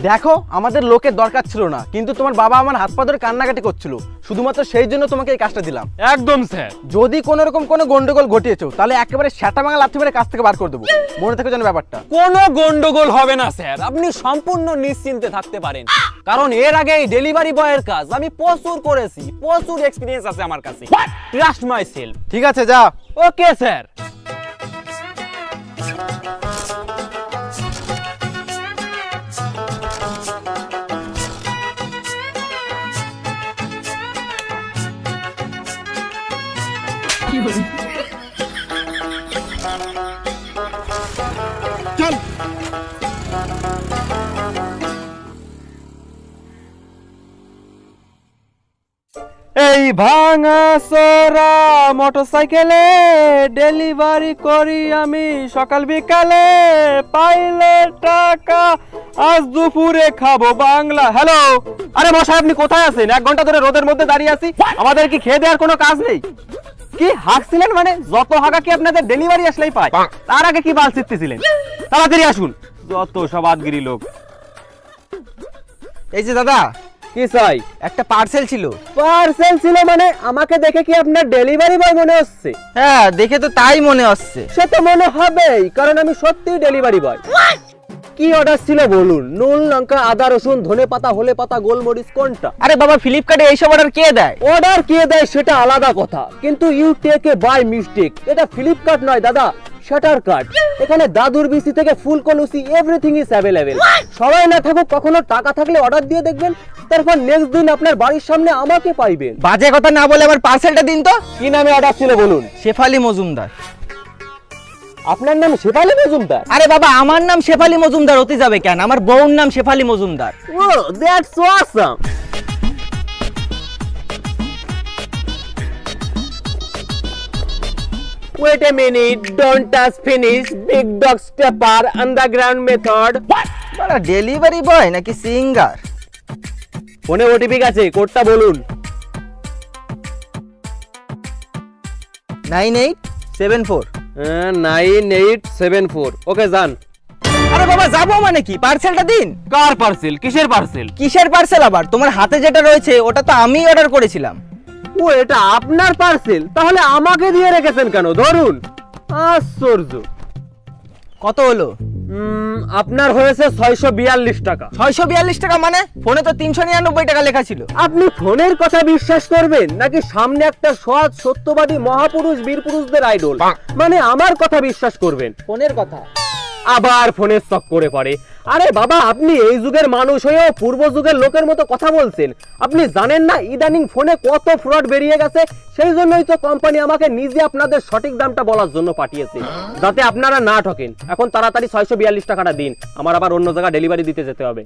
দেখো আমাদের লোকের দরকার ছিল না, কিন্তু তোমার বাবা আমার হাত পা ধরে কান্নাকাটি করছিল, শুধুমাত্র সেই জন্য তোমাকে এই কাজটা দিলাম। একদম স্যার। যদি কোনো রকম কোনো গন্ডগোল ঘটিয়েছো তাহলে একেবারে সেটা ভাঙা লাথি মেরে কাজ থেকে বার করে দেবো, মনে থাকে যেন ব্যাপারটা। কোনো গন্ডগোল হবে না স্যার, আপনি সম্পূর্ণ নিশ্চিন্তে থাকতে পারেন, কারণ এর আগে এই ডেলিভারি বয়ের কাজ আমি প্রচুর করেছি, প্রচুর এক্সপিরিয়েন্স আছে আমার কাছে। Trust my self. ঠিক আছে, যা। Okay sir. চল। এই ভাঙা চোরা মোটরসাইকেলে ডেলিভারি করি আমি সকাল বিকালে, পাইলে টাকা আজ দুপুরে খাবো বাংলা। হ্যালো, আরে মশাই আপনি কোথায় আছেন? 1 ঘন্টা ধরে রোদের মধ্যে দাঁড়িয়ে আছি, আমাদের কি খেয়ে দেওয়ার কোনো কাজ নেই? কি হাঁকছিলেন? মানে যত হাঁকা কি আপনাদের ডেলিভারি আসলেই পায়? তার আগে কি বাল ছিটতেছিলেন? তাড়াতাড়ি আসুন, যত সব আদগিরি লোক। এই যে দাদা, কি চাই? একটা পার্সেল ছিল। পার্সেল ছিল মানে? আমাকে দেখে কি আপনার ডেলিভারি বয় মনে হচ্ছে? হ্যাঁ, দেখে তো তাই মনে হচ্ছে। সে তো মনে হবেই, কারণ আমি সত্যিই ডেলিভারি বয়। কি অর্ডার ছিল বলুন? নুন, লঙ্কা, আদা, রসুন, ধনে পাতা, হলে পাতা, গোলমরিচ, কোনটা? আরে বাবা, ফ্লিপকার্টে এইসব অর্ডার কে দেয়? অর্ডার কে দেয় সেটা আলাদা কথা, কিন্তু you take a by mistake. এটা ফ্লিপকার্ট নয় দাদা, শাটার কার্ড। এখানে দাদুর বিসি থেকে ফুলকলুসি এভরিথিং ইজ অ্যাভেলেবেল। সবাই না থাকুক, কখনো টাকা থাকলে অর্ডার দিয়ে দেখবেন, তারপর নেক্সট দিন আপনার বাড়ির সামনে আমাকে পাইবেন। বাজে কথা না বলে আমার পার্সেলটা দিন তো। কি নামে অর্ডার ছিল বলুন? শেফালি মজুমদার। আপনার নাম শেফালি মজুমদার? আরে বাবা, আমার নাম শেফালি মজুমদার হতে যাবে কেন? আমার বউর নাম Shefali Majumdar. Oh, that's awesome. Wait a minute, don't touch finish, big dog stepper, underground method. বড় ডেলিভারি বয় নাকি সিঙ্গার? ফোনে ওটিপি আছে, কোডটা বলুন। 9874। 9874। ওকে, যান। আরে বাবা, যাবো মানে কি? পার্সেলটা দিন। কার পার্সেল? কিসের পার্সেল? কিসের পার্সেল আবার? তোমার হাতে যেটা রয়েছে ওটা তো আমি অর্ডার করেছিলাম। ও, এটা আপনার পার্সেল? তাহলে আমাকে দিয়ে রেখেছেন কেন? ধরুন। আশ্চর্য। কত হলো? আপনার হয়েছে 642 টাকা। 642 টাকা মানে? ফোনে তো 399 টাকা লেখা ছিল। আপনি ফোনের কথা বিশ্বাস করবেন নাকি সামনে একটা সৎ সত্যবাদী মহাপুরুষ বীর পুরুষদের আইডল মানে আমার কথা বিশ্বাস করবেন? ফোনের কথা। আবার ফোনের চক করে পড়ে। আরে বাবা, আপনি এই যুগের মানুষ হয়েও পূর্ব যুগের লোকের মতো কথা বলছেন। আপনি জানেন না ইদানিং ফোনে কত ফ্রড বেরিয়ে গেছে? সেই জন্যই তো কোম্পানি আমাকে নিজে আপনাদের সঠিক দামটা বলার জন্য পাঠিয়েছে, যাতে আপনারা না ঠকেন। এখন তাড়াতাড়ি 642 টাকাটা দিন, আমার আবার অন্য জায়গায় ডেলিভারি দিতে যেতে হবে।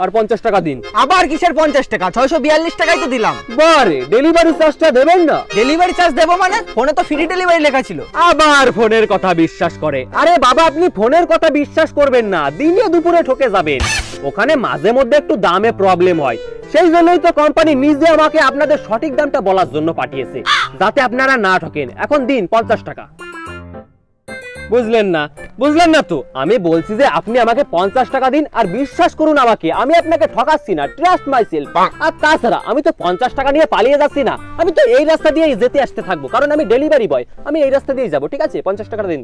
আর 50 টাকা দিন। আবার কিসের 50 টাকা? 642 টাকাই তো দিলাম। বারে, ডেলিভারি চার্জটা দেবেন না? ডেলিভারি চার্জ দেবো মানে? ফোনে তো ফ্রি ডেলিভারি লেখা ছিল। আবার ফোনের কথা বিশ্বাস করে। আরে বাবা, আপনি ফোনের কথা বিশ্বাস করবেন না, দিনে দুপুরে ঠকে যাবেন। ওখানে মাঝে মধ্যে একটু দামে প্রবলেম হয়, সেই জন্যই তো কোম্পানি নিজে আমাকে আপনাদের সঠিক দামটা বলার জন্য পাঠিয়েছে, যাতে আপনারা না ঠকেন। এখন দিন 50 টাকা। বুঝলেন না? বুঝলেন না তো? আমি বলছি যে আপনি আমাকে 50 টাকা দিন, আর বিশ্বাস করুন আমাকে, আমি আপনাকে ঠকাচ্ছি না। Trust my self. আর তাছাড়া আমি তো 50 টাকা নিয়ে পালিয়ে যাচ্ছি না, আমি তো এই রাস্তা দিয়ে যেতে আসতে থাকবো, কারণ আমি ডেলিভারি বয়, আমি এই রাস্তা দিয়ে যাবো। ঠিক আছে, 50 টাকা দিন।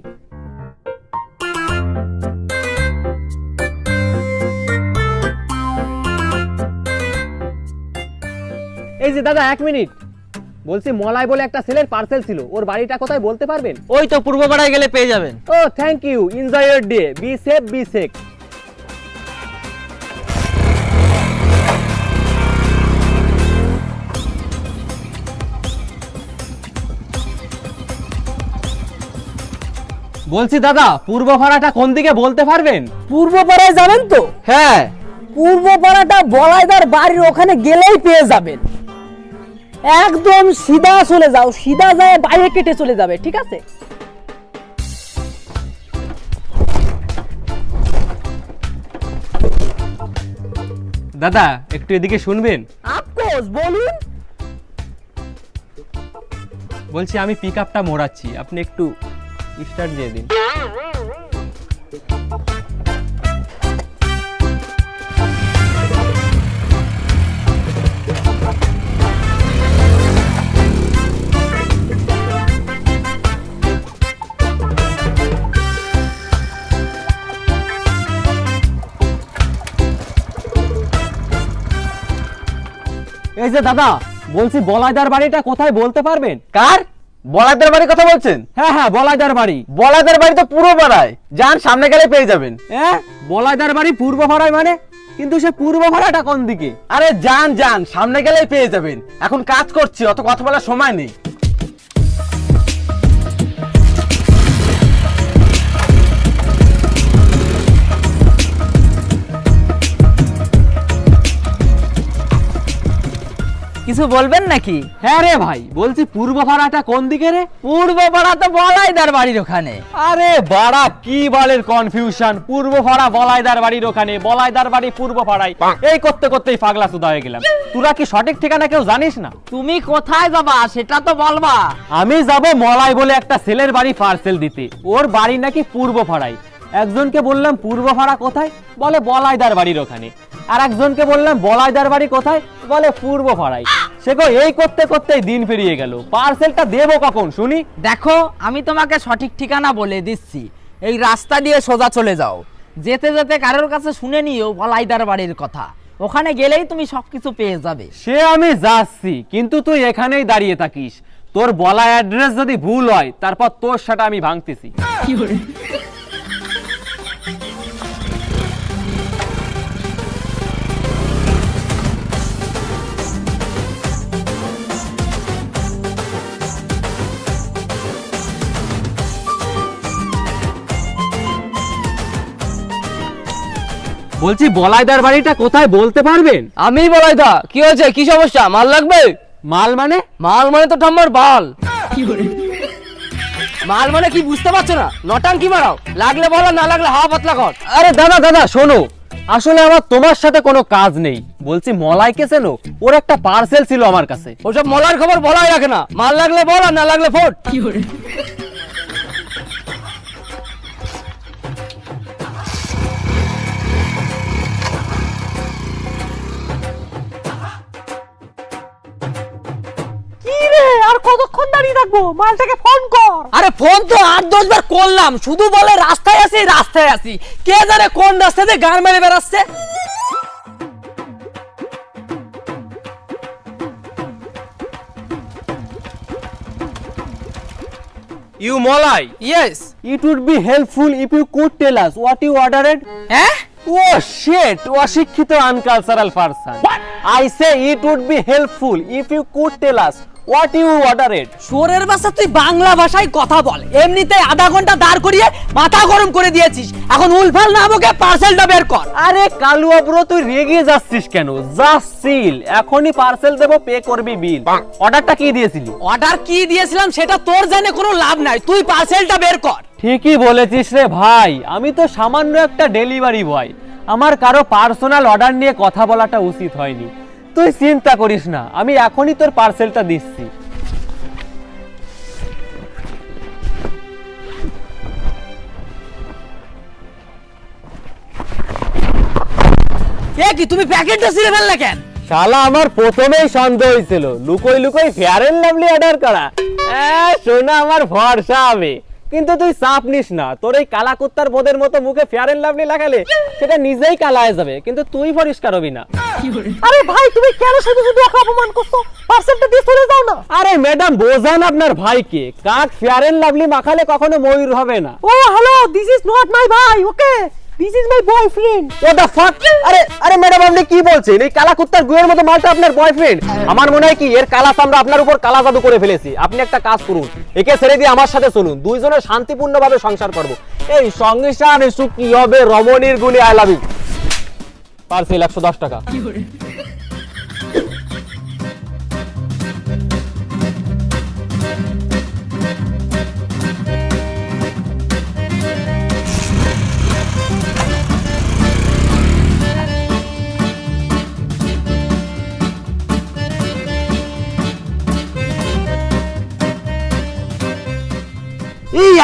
এই যে দাদা, 1 মিনিট। বলছি, মলাই বলে একটা ছেলের পার্সেল ছিল, ওর বাড়িটা কোথায় বলতে পারবেন? ওই তো পূর্বপাড়ায় গেলে পেয়ে যাবেন। Oh, thank you. Enjoy your day. Be safe, be safe. বলছি দাদা, পূর্ব পাড়াটা কোন দিকে বলতে পারবেন? পূর্ব পাড়ায় যাবেন তো? হ্যাঁ, পূর্ব পাড়াটা বলাইদার বাড়ির ওখানে গেলেই পেয়ে যাবেন। একদম সিধা চলে যাও, সিধা যায় বাইরে কেটে চলে যাবে। ঠিক আছে? দাদা একটু এদিকে শুনবেন? অফকোর্স, বলুন। বলছি আমি পিক আপটা মোড়াচ্ছি, আপনি একটু স্টার্ট দিয়ে দিন। এই যে দাদা, বলছি বলাইদার বাড়িটা কোথায় বলতে পারবেন? কার? বলাইদার বাড়ির কথা বলছেন? হ্যাঁ হ্যাঁ, বলাইদার বাড়ি। বলাইদার বাড়ি তো পুরো পাড়ায়, যান সামনে গেলে পেয়ে যাবেন। হ্যাঁ, বলাইদার বাড়ি পূর্ব পাড়ায় মানে? কিন্তু সে পূর্ব পাড়াটা কোন দিকে? আরে যান যান, সামনে গেলেই পেয়ে যাবেন। এখন কাজ করছি, অত কথা বলার সময় নেই। কিছু বলবেন নাকি? হ্যাঁ রে ভাই, বলছি পূর্ব পাড়াটা কোন দিকে রে? পূর্ব পাড়া তো বলাইদার বাড়ির ওখানে। আরে বাড়া, কি বলের কনফিউশন! পূর্ব পাড়া বলাইদার বাড়ির ওখানে, বলাইদার বাড়ি পূর্ব পাড়ায়। এই করতে করতেই পাগলা সুদা হয়ে গেলাম। তোরা কি সঠিক ঠিকানা কেউ জানিস না? তুমি কোথায় যাবা সেটা তো বলবা। আমি যাব মলাই বলে একটা ছেলের বাড়ি পার্সেল দিতে। ওর বাড়ি নাকি পূর্ব পাড়ায়। একজনকে বললাম পূর্ব পাড়া কোথায়, বলে বলাইদার বাড়ির ওখানে। আর একজনকে বললাম বলাইদার বাড়ি কোথায়, বলে পূর্ব পাড়ায়। সে কো এই করতে করতেই দিন পেরিয়ে গেল। পার্সেলটা দেবো কখন শুনি? দেখো, আমি তোমাকে সঠিক ঠিকানা বলে দিচ্ছি। এই রাস্তা দিয়ে সোজা চলে যাও, যেতে যেতে কারোর কাছে শুনে নিও বলাইদার বাড়ির কথা। ওখানে গেলেই তুমি সবকিছু পেয়ে যাবে। সে আমি যাচ্ছি, কিন্তু তুই এখানেই দাঁড়িয়ে থাকিস। তোর বলা অ্যাড্রেস যদি ভুল হয়, তারপর তোর সেটা আমি ভাঙতেছি। বলছি বলাইদার বাড়িটা কোথায় বলতে পারবেন? আমি বলাইদা। কি হয়েছে, কি সমস্যা? মাল লাগবে? মাল মানে? মাল মানে তো ঠাম্মার বাল। মাল মানে কি বুঝতে পারছো না? নটাঙ্কি মারাও, লাগলে বলো, না লাগলে হাওয়া পাতলা কর। আরে দাদা দাদা শোনো, আসলে আমার তোমার সাথে কোনো কাজ নেই। বলছি মলাইকে চেনো? ওর একটা পার্সেল ছিল আমার কাছে। ওসব মলার খবর বলাই রাখে না। মাল লাগলে বল, আর না লাগলে ফোট। আর কতক্ষণ দাঁড়িয়ে থাকবো? মালটাকে ফোন কর। আরে ফোন তো 8-10 বার করলাম, শুধু বলে রাস্তায় আছি রাস্তায় আছি। কে জানে কোন রাস্তা দিয়ে গান মেরে বেড়াচ্ছে। You Molai, yes. it would be helpful if you could tell us what you ordered. হ্যাঁ? Oh shit, অশিক্ষিত uncultural person. I say it would be helpful if you could tell us what you ordered. সোরের বাসা, তুই বাংলা ভাষায় কথা বল। এমনিতে আধা ঘন্টা দাঁড় করিয়ে মাথা গরম করে দিয়েছিস। এখন উলফাল না বকে পার্সেলটা বের কর। আরে কালুয়া ব্রো, তুই রেগে যাচ্ছিস কেন? যাচ্ছিল, এখনই পার্সেল দেবো, পে করবি বিল। অর্ডারটা কি দিয়েছিলি? অর্ডার কি দিয়েছিলাম সেটা তোর জেনে কোনো লাভ নাই। তুই পার্সেলটা বের কর। ঠিকই বলেছিস রে ভাই, আমি তো সামান্য একটা ডেলিভারি বয়। আমার কারো পার্সোনাল অর্ডার নিয়ে কথা বলাটা উচিত হয়নি। তুই চিন্তা করিস না, আমি এখনই তোর পার্সেলটা দিচ্ছি। এ কি, তুমি প্যাকেটটা ছিঁড়ে ফেললে কেন? শালা আমার প্রথমেই সন্দেহ হয়েছিল লুকোই লুকোই ফেয়ার এন্ড লাভলি অর্ডার করা। শোনা আমার ভরসা হবে, কিন্তু তুই চাপ নিস না। তোর এই কালা কুত্তার বোধের মতো মুখে ফেয়ার এন্ড লাভলি লাগালে সেটা নিজেই কালা হয়ে যাবে, কিন্তু তুই পরিষ্কার হবি না। আরে ভাই, তুমি কেন শুধু শুধু ওকে অপমান করছো? পার্সেলটা দিয়ে চলে যাও না। আরে ম্যাডাম, বোঝান আপনার ভাইকে, কাক ফেয়ার এন্ড লাভলি মাখালে কখনো ময়ূর হবে না। Oh hello, this is not my bhai, okay? This is my boyfriend. What the fuck? আরে ম্যাডাম, আপনি কি বলছেন? এই কালা কুত্তার গুয়ের মতো মালটা আপনার বয়ফ্রেন্ড? আমার মনে হয় কি এর কালা চামড়া আপনার উপর কালা জাদু করে ফেলেছি। আপনি একটা কাজ করুন, একে ছেড়ে দিয়ে আমার সাথে চলুন, দুইজনে শান্তিপূর্ণভাবে সংসার করব। এই সংসার সুখ কি হবে রমণীর গুণে। I love you. পার্সেল 110 টাকা।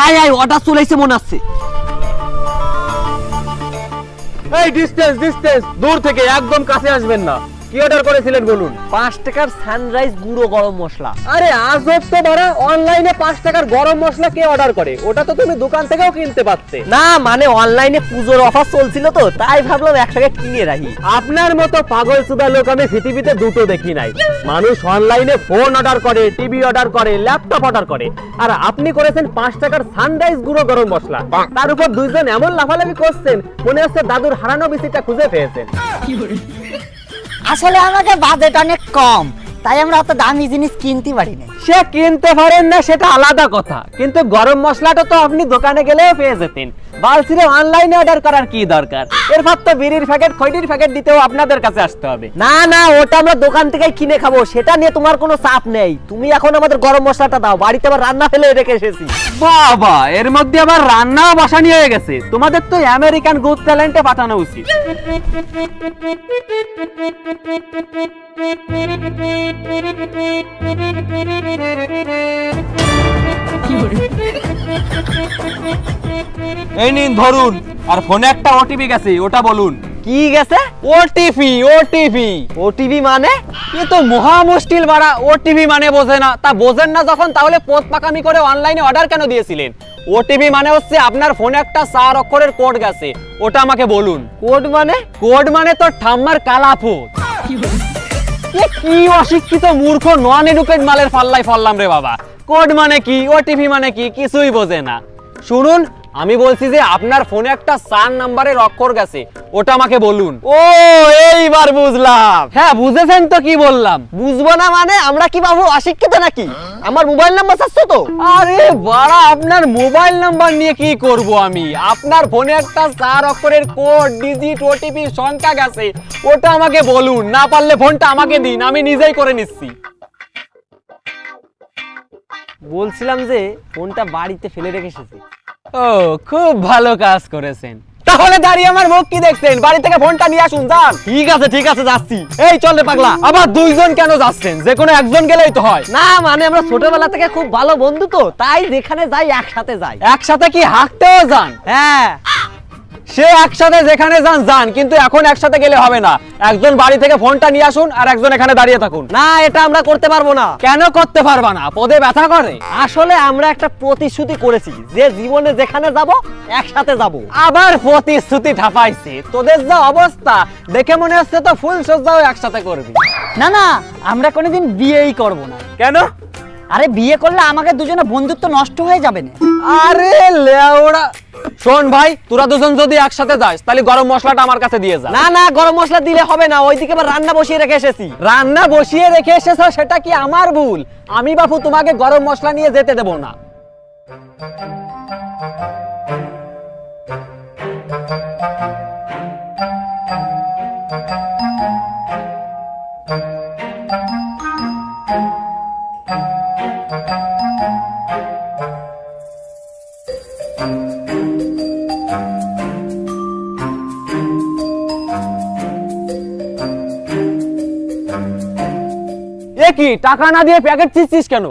আয় আয়, অর্ডার চলে এসে মনে আছে। এই ডিস্টেন্স দূর থেকে, একদম কাছে আসবেন না। কি অর্ডার করেছিলেন বলুন? 5 টাকার সানরাইজ গুঁড়ো গরম মশলা। আরে আজব তো বাড়া, অনলাইনে 5 টাকার গরম মশলা কে অর্ডার করে? ওটা তো তুমি দোকান থেকেও কিনতে পারতে। না মানে অনলাইনে পুজোর অফার চলছিল তো, তাই ভাবলাম 1 টাকা কিনে রাখি। আপনার মতো পাগল চুদা লোক আমি পৃথিবীতে দুটো দেখি নাই। মানুষ অনলাইনে ফোন অর্ডার করে, টিভি অর্ডার করে, ল্যাপটপ অর্ডার করে, আর আপনি করেছেন 5 টাকার সানরাইজ গুঁড়ো গরম মশলা। তার উপর দুইজন এমন লাফালাফি করছেন, মনে হচ্ছে দাদুর হারানো বিচিটা খুঁজে পেয়েছেন। আসলে আমাদের বাজেট অনেক কম, তাই আমরা অত দামি জিনিস কিনতে পারি না। সে কিনতে পারেন না সেটা আলাদা কথা, কিন্তু গরম মশলাটা তো আপনি দোকানে গেলেও পেয়ে যেতেন। বালছিরে অনলাইনে অর্ডার করার কি দরকার? এরপর তো বিড়ির প্যাকেট, খৈটির প্যাকেট দিতেও আপনাদের কাছে আসতে হবে। না না, ওটা আমরা দোকান থেকেই কিনে খাবো, সেটা নিয়ে তোমার কোনো চাপ নেই। তুমি এখন আমাদের গরম মশলাটা দাও, বাড়িতে আবার রান্না ফেলে রেখে এসেছি। বাবা, এর মধ্যে আবার রান্নাও বসানি হয়ে গেছে। তোমাদের তো আমেরিকান গুড ট্যালেন্টে পাঠানো উচিত। এই নিন ধরুন, আর ফোনে একটা ওটিপি গেছে, ওটা বলুন। কি গেছে? ওটিপি। ওটিভি মানে? এ তো মহা মুশকিল বাড়া, ওটিপি মানে বোঝে না। তা বোঝেন না যখন, তাহলে পোত পাকামি করে অনলাইনে অর্ডার কেন দিয়েছিলেন? ওটিপি মানে হচ্ছে আপনার ফোনে একটা 4 অক্ষরের কোড গেছে, ওটা আমাকে বলুন। কোড মানে? কোড মানে তো ঠাম্মার কালাফুত। কি অশিক্ষিত মূর্খ নন এডুকেট মালের পাল্লাই ফললাম রে বাবা। কোড মানে কি, ওটিপি মানে কি, কিছুই বোঝে না। শুনুন, আমি বলছি যে আপনার ফোনে একটা 4 নাম্বারের অক্ষর গেছে, ওটা আমাকে বলুন। ও এইবার বুঝলাম। হ্যাঁ বুঝেছেন তো কি বললাম? বুঝবো না মানে? আমরা কি বাবু অশিক্ষিত নাকি? আমার মোবাইল নাম্বার চাচ্ছ তো? আরে বাড়া, আপনার মোবাইল নাম্বার নিয়ে কি করব আমি? আপনার ফোনে একটা 4 অক্ষরের কোড, ডিজিট, ওটিপি সংখ্যা গেছে, ওটা আমাকে বলুন। না পারলে ফোনটা আমাকে দিন, আমি নিজেই করে নিচ্ছি। বলছিলাম যে ফোনটা বাড়িতে ফেলে রেখে এসেছি। ও, খুব ভালো কাজ করেছেন। তাহলে দাঁড়িয়ে আমার মুখ কি দেখছেন? বাড়ি থেকে ফোনটা নিয়ে আসুন, যান। ঠিক আছে যাচ্ছি। এই চল রে পাগলা। আবার দুইজন কেন যাচ্ছেন? যে কোনো একজন গেলেই তো হয়। না মানে আমরা ছোটবেলা থেকে খুব ভালো বন্ধু তো, তাই যেখানে যাই একসাথে যাই। একসাথে কি হাঁটতেও যান? হ্যাঁ। সে একসাথে যেখানে যান যান, কিন্তু এখন একসাথে গেলে হবে না। একজন বাড়ি থেকে ফোনটা নিয়ে আসুন, আর একজন এখানে দাঁড়িয়ে থাকুন। না, এটা আমরা করতে পারবো না। কেন করতে পারবা না? পদে ব্যথা করে। আসলে আমরা একটা প্রতিশ্রুতি করেছি যে জীবনে যেখানে যাব একসাথে যাব। আবার প্রতিশ্রুতি ঠাপাইছে। তোদের যা অবস্থা দেখে মনে হচ্ছে তো ফুল সজ্জাও একসাথে করবি। না না, আমরা কোনোদিন বিয়েই করব না। কেন? আরে বিয়ে করলে আমাকে দুজনে বন্ধুত্ব নষ্ট হয়ে যাবে না। আরে লেওড়া, শোন ভাই, তোরা দুজন যদি একসাথে যাস তাহলে গরম মশলাটা আমার কাছে দিয়ে যা। না না, গরম মশলা দিলে হবে না, ওইদিকে আবার রান্না বসিয়ে রেখে এসেছি। রান্না বসিয়ে রেখে এসেছো, সেটা কি আমার ভুল? আমি বাপু তোমাকে গরম মশলা নিয়ে যেতে দেব না। এ কি, টাকা না দিয়ে প্যাকেট ছিঁচ্ছিস কেন?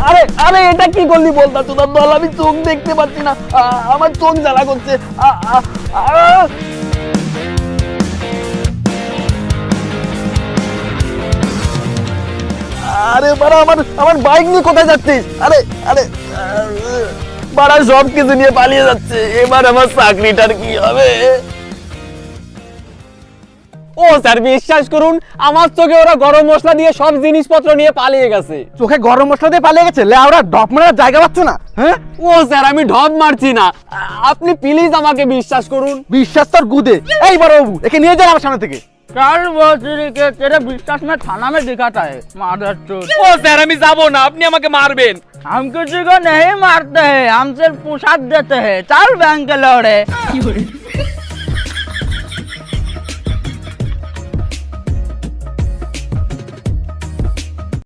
আরে আরে, এটা কি করলি বলতা তোদের দল? আমি চোখ দেখতে পাচ্ছি না, আমার চোখ জ্বালা করছে। আরে বাড়া, আমার বাইক নিয়ে কোথায় যাচ্ছিস? আরে আরে বাড়া, সব কিছু নিয়ে পালিয়ে যাচ্ছে। এবার আমার চাকরিটার কি হবে? ও স্যার, বিশ্বাস করুন, আমার চোখে ওরা গরম মশলা দিয়ে সব জিনিসপত্র নিয়ে পালিয়ে গেছে। চোখে গরম মশলা দিয়ে পালিয়ে গেছে? লেওড়া, ডপ মারার জায়গা পাচ্ছ না? হ্যাঁ, ও স্যার, আমি ঢপ মারছি না, আপনি প্লিজ আমাকে বিশ্বাস করুন। বিশ্বাস তোর গুদে। এই বড় বাবু, একে নিয়ে যান আমার সামনে থেকে। কাল বছরে কে তেরে বিশ্বাস में थाना में दिखाता है मादर चोद। ও স্যার, আমি যাব না, আপনি আমাকে মারবেন। हम किसी को नहीं मारते हैं, हम सिर्फ प्रसाद देते हैं। चल बैंक के लौड़े।